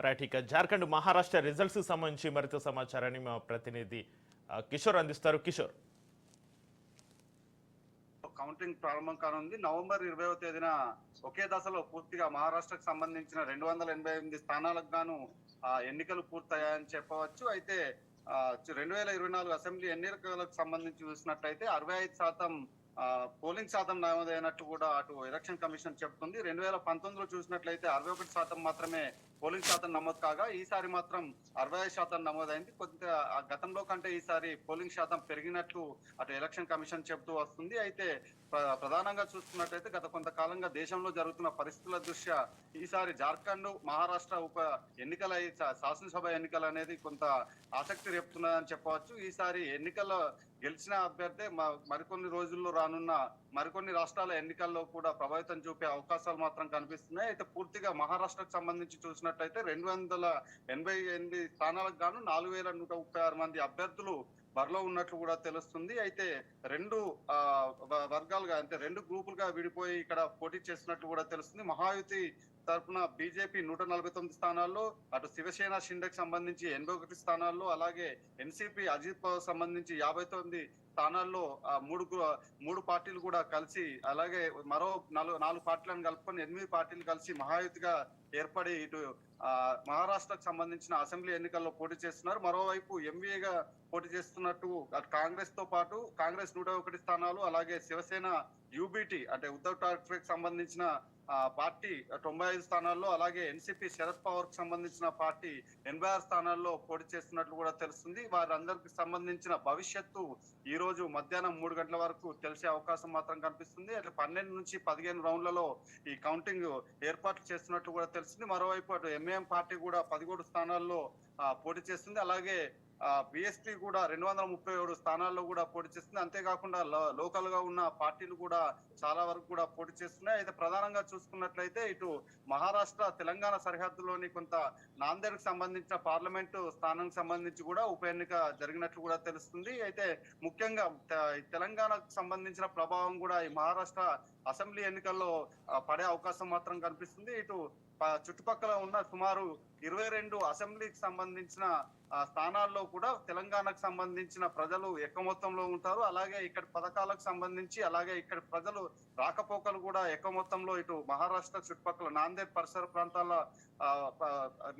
Right. ఇక Jharkhand Maharashtra results సంబంధించి మరింత సమాచారాన్ని మా ప్రతినిధి కిషోర్ అందిస్తారు. కిషోర్. కౌంటింగ్ ప్రారంభం కానుంది. నవంబర్ 20వ తేదీన ఒకే దశలో పూర్తిగా మహారాష్ట్రకు సంబంధించిన 288 స్థానాలకు గాను ఎన్నికలు పూర్తయ్యాయని చెప్పవచ్చు. అయితే 2024 అసెంబ్లీ ఎన్నికలకు సంబంధించి చూసినట్లయితే 65% పోలింగ్ శాతం నమోదైనట్టు కూడా అటు ఎలక్షన్ కమిషన్ చెప్తుంది. 2019లో చూసినట్లయితే 61% మాత్రమే పోలింగ్ శాతం నమోదు కాగా ఈసారి మాత్రం 65% నమోదైంది. కొంత గతంలో కంటే ఈసారి పోలింగ్ శాతం పెరిగినట్లు అటు ఎలక్షన్ కమిషన్ చెబుతూ వస్తుంది. అయితే ప్రధానంగా చూసుకున్నట్లయితే గత కొంతకాలంగా దేశంలో జరుగుతున్న పరిస్థితుల దృష్ట్యా ఈసారి జార్ఖండ్ మహారాష్ట్ర ఉప ఎన్నికల శాసనసభ ఎన్నికలు అనేది కొంత ఆసక్తి రేపుతున్నదని చెప్పవచ్చు. ఈసారి ఎన్నికల్లో గెలిచిన అభ్యర్థి మరికొన్ని రోజుల్లో రానున్న మరికొన్ని రాష్ట్రాల ఎన్నికల్లో కూడా ప్రభావితం చూపే అవకాశాలు మాత్రం కనిపిస్తున్నాయి. అయితే పూర్తిగా మహారాష్ట్రకు సంబంధించి చూసినట్లయితే 288 స్థానాలకు గాను 4136 మంది అభ్యర్థులు బరిలో ఉన్నట్లు కూడా తెలుస్తుంది. అయితే రెండు వర్గాలుగా అంటే రెండు గ్రూపులుగా విడిపోయి ఇక్కడ పోటీ చేస్తున్నట్లు కూడా తెలుస్తుంది. మహాయుతి తరఫున బీజేపీ 149 స్థానాల్లో, అటు శివసేన షిండేకి సంబంధించి 81 స్థానాల్లో, అలాగే ఎన్సీపీ అజిత్ పవార్ సంబంధించి 59 స్థానాల్లో మూడు పార్టీలు కూడా కలిసి, అలాగే మరో 4 పార్టీలను కలుపుకొని 8 పార్టీలు కలిసి మహాయుతిగా ఏర్పడి ఇటు మహారాష్ట్రకు సంబంధించిన అసెంబ్లీ ఎన్నికల్లో పోటీ చేస్తున్నారు. మరోవైపు ఎంవీఏగా పోటీ చేస్తున్నట్టు కాంగ్రెస్ తో పాటు కాంగ్రెస్ 101 స్థానాలు, అలాగే శివసేన యూబీటీ అంటే ఉద్ధవ్ ఠాక్రేకి సంబంధించిన పార్టీ 95 స్థానాల్లో, అలాగే ఎన్సీపీ శరద్ పవార్ కు సంబంధించిన పార్టీ 86 స్థానాల్లో పోటీ చేస్తున్నట్లు కూడా తెలుస్తుంది. వారందరికి సంబంధించిన భవిష్యత్తు ఈ రోజు మధ్యాహ్నం 3 గంటల వరకు తెలిసే అవకాశం మాత్రం కనిపిస్తుంది. అట్లా 12 నుంచి 15 రౌండ్లలో ఈ కౌంటింగ్ ఏర్పాట్లు చేస్తున్నట్లు కూడా తెలుస్తుంది. మరోవైపు అటు ఎంఐఎం పార్టీ కూడా 13 స్థానాల్లో పోటీ చేస్తుంది. అలాగే బిఎస్పీ కూడా 237 స్థానాల్లో కూడా పోటీ చేస్తుంది. అంతేకాకుండా లోకల్ గా ఉన్న పార్టీలు కూడా చాలా వరకు కూడా పోటీ చేస్తున్నాయి. అయితే ప్రధానంగా చూసుకున్నట్లయితే ఇటు మహారాష్ట్ర తెలంగాణ సరిహద్దులోని కొంత నాందేడ్ కు సంబంధించిన పార్లమెంటు స్థానానికి సంబంధించి కూడా ఉప ఎన్నిక జరిగినట్లు కూడా తెలుస్తుంది. అయితే ముఖ్యంగా తెలంగాణకు సంబంధించిన ప్రభావం కూడా ఈ మహారాష్ట్ర అసెంబ్లీ ఎన్నికల్లో పడే అవకాశం మాత్రం కనిపిస్తుంది. ఇటు చుట్టుపక్కల ఉన్న సుమారు 22 అసెంబ్లీకి సంబంధించిన స్థానాల్లో కూడా తెలంగాణకు సంబంధించిన ప్రజలు ఎక్కువ మొత్తంలో ఉంటారు. అలాగే ఇక్కడ పథకాలకు సంబంధించి, అలాగే ఇక్కడ ప్రజలు రాకపోకలు కూడా ఎక్కువ మొత్తంలో ఇటు మహారాష్ట్ర చుట్టుపక్కల నాందేడ్ పరిసర ప్రాంతాల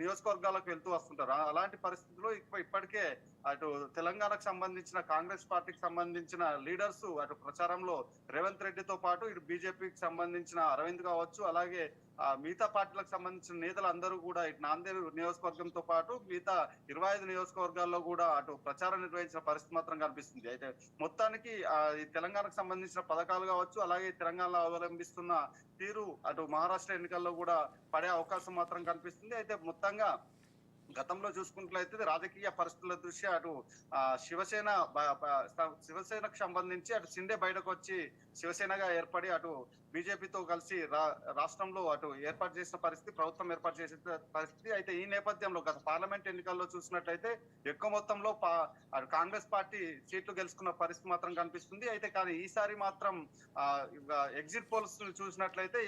నియోజకవర్గాలకు వెళ్తూ వస్తుంటారు. అలాంటి పరిస్థితుల్లో ఇప్పటికే అటు తెలంగాణకు సంబంధించిన కాంగ్రెస్ పార్టీకి సంబంధించిన లీడర్స్ అటు ప్రచారంలో రేవంత్ రెడ్డితో పాటు ఇటు బీజేపీకి సంబంధించిన అరవింద్ కావచ్చు, అలాగే మిగతా పార్టీలకు సంబంధించిన నేతలు అందరూ కూడా ఇటు నాందేడ్ నియోజకవర్గంతో పాటు మిగతా 25 నియోజకవర్గాల్లో కూడా అటు ప్రచారం నిర్వహించిన పరిస్థితి మాత్రం కనిపిస్తుంది. అయితే మొత్తానికి ఈ తెలంగాణకు సంబంధించిన పథకాలు కావచ్చు, అలాగే తెలంగాణలో అవలంబిస్తున్న తీరు అటు మహారాష్ట్ర ఎన్నికల్లో కూడా పడే అవకాశం మాత్రం కనిపిస్తుంది. అయితే మొత్తంగా గతంలో చూసుకున్నట్లయితే రాజకీయ పరిస్థితుల దృష్ట్యా అటు శివసేనకు సంబంధించి అటు షిండే బయటకు వచ్చి శివసేనగా ఏర్పడి అటు బీజేపీతో కలిసి రాష్ట్రంలో అటు ఏర్పాటు చేసిన పరిస్థితి, ప్రభుత్వం ఏర్పాటు చేసిన పరిస్థితి. అయితే ఈ నేపథ్యంలో గత పార్లమెంట్ ఎన్నికల్లో చూసినట్లయితే ఎక్కువ మొత్తంలో అటు కాంగ్రెస్ పార్టీ సీట్లు గెలుచుకున్న పరిస్థితి మాత్రం కనిపిస్తుంది. అయితే కానీ ఈసారి మాత్రం ఎగ్జిట్ పోల్స్ చూసినట్లయితే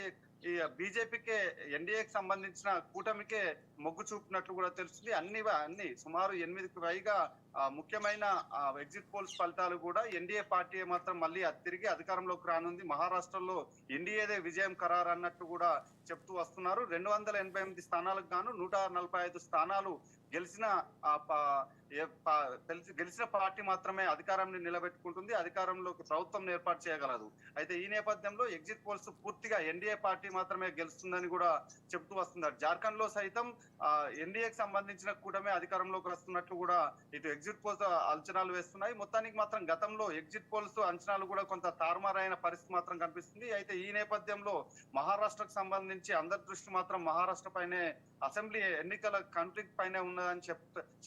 ఈ బీజేపీకే ఎన్డీఏకి సంబంధించిన కూటమికే మొగ్గు చూపినట్లు కూడా తెలుస్తుంది. అన్ని సుమారు 8కి పైగా ముఖ్యమైన ఎగ్జిట్ పోల్స్ ఫలితాలు కూడా ఎన్డీఏ పార్టీ మాత్రం మళ్ళీ తిరిగి అధికారంలోకి రానుంది, మహారాష్ట్రలో ఎన్డీఏదే విజయం ఖరారు అన్నట్టు కూడా చెప్తూ వస్తున్నారు. 288 స్థానాలకు గాను 145 స్థానాలు గెలిచిన పార్టీ మాత్రమే అధికారాన్ని నిలబెట్టుకుంటుంది, అధికారంలోకి ప్రభుత్వం ఏర్పాటు చేయగలదు. అయితే ఈ నేపథ్యంలో ఎగ్జిట్ పోల్స్ పూర్తిగా ఎన్డీఏ పార్టీ మాత్రమే గెలుస్తుందని కూడా చెప్తూ వస్తున్నారు. జార్ఖండ్ లో సైతం ఎన్డీఏకి సంబంధించిన కూటమి అధికారంలోకి వస్తున్నట్లు కూడా ఇటు ఎగ్జిట్ పోల్స్ అంచనాలు వేస్తున్నాయి. మొత్తానికి మాత్రం గతంలో ఎగ్జిట్ పోల్స్ అంచనాలు కూడా కొంత తారుమారైన పరిస్థితి మాత్రం కనిపిస్తుంది. అయితే ఈ నేపథ్యంలో మహారాష్ట్రకు సంబంధించి అందరి దృష్టి మాత్రం మహారాష్ట్ర పైనే, అసెంబ్లీ ఎన్నికల కౌంటింగ్ పైనే ఉన్నదని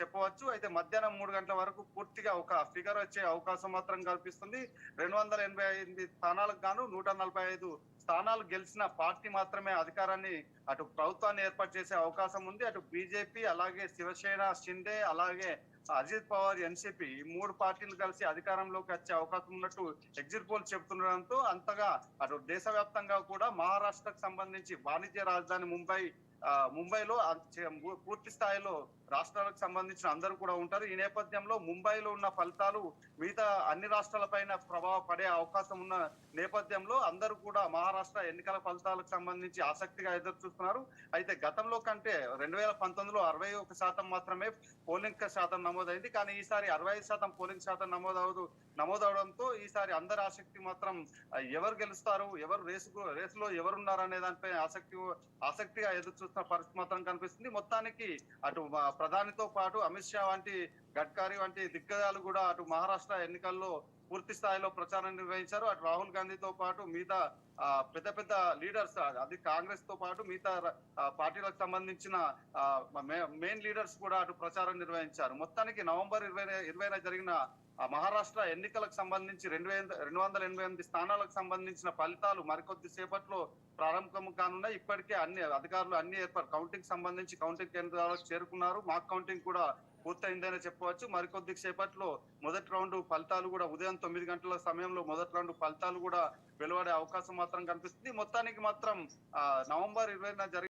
చెప్పవచ్చు. అయితే మధ్యాహ్నం 3 గంటల వరకు పూర్తిగా ఒక ఫిగర్ వచ్చే అవకాశం మాత్రం కల్పిస్తుంది. 288 స్థానాలకు గాను 145 స్థానాలు గెలిచిన పార్టీ మాత్రమే అధికారాన్ని అటు ప్రభుత్వాన్ని ఏర్పాటు చేసే అవకాశం ఉంది. అటు బీజేపీ, అలాగే శివసేన షిండే, అలాగే అజిత్ పవార్, ఎన్సీపీ ఈ 3 పార్టీలు కలిసి అధికారంలోకి వచ్చే అవకాశం ఉన్నట్టు ఎగ్జిట్ పోల్ చెబుతుండడంతో అంతగా అటు దేశవ్యాప్తంగా కూడా మహారాష్ట్రకు సంబంధించి వాణిజ్య రాజధాని ముంబై ముంబైలో పూర్తి స్థాయిలో రాష్ట్రాలకు సంబంధించిన అందరూ కూడా ఉంటారు. ఈ నేపథ్యంలో ముంబైలో ఉన్న ఫలితాలు మిగతా అన్ని రాష్ట్రాలపైన ప్రభావం పడే అవకాశం ఉన్న నేపథ్యంలో అందరూ కూడా మహారాష్ట్ర ఎన్నికల ఫలితాలకు సంబంధించి ఆసక్తిగా ఎదురు చూస్తున్నారు. అయితే గతంలో కంటే 2019లో 61% మాత్రమే పోలింగ్ శాతం నమోదైంది. కానీ ఈసారి 65% పోలింగ్ శాతం నమోదవడంతో ఈసారి అందరి ఆసక్తి మాత్రం ఎవరు గెలుస్తారు, ఎవరు రేసులో ఎవరున్నారు అనే దానిపై ఆసక్తిగా ఎదురు చూస్తున్న పరిస్థితి మాత్రం కనిపిస్తుంది. మొత్తానికి అటు ప్రధానితో పాటు అమిత్ షా వంటి, గడ్కరీ వంటి దిగ్గజాలు కూడా అటు మహారాష్ట్ర ఎన్నికల్లో పూర్తి స్థాయిలో ప్రచారం నిర్వహించారు. అటు రాహుల్ గాంధీతో పాటు మిగతా పెద్ద పెద్ద లీడర్స్, అది కాంగ్రెస్ తో పాటు మిగతా పార్టీలకు సంబంధించిన మెయిన్ లీడర్స్ కూడా అటు ప్రచారం నిర్వహించారు. మొత్తానికి నవంబర్ 20న జరిగిన మహారాష్ట్ర ఎన్నికలకు సంబంధించి 288 స్థానాలకు సంబంధించిన ఫలితాలు మరికొద్ది సేపట్లో ప్రారంభం కానున్నాయి. ఇప్పటికే అన్ని అధికారులు కౌంటింగ్ సంబంధించి కౌంటింగ్ కేంద్రాలకు చేరుకున్నారు. మాక్ కౌంటింగ్ కూడా పూర్తయిందనే చెప్పవచ్చు. మరికొద్ది సేపట్లో మొదటి రౌండ్ ఫలితాలు కూడా ఉదయం 9 గంటల సమయంలో మొదటి రౌండ్ ఫలితాలు కూడా వెలువడే అవకాశం మాత్రం కనిపిస్తుంది. మొత్తానికి మాత్రం నవంబర్ 20న జరిగిన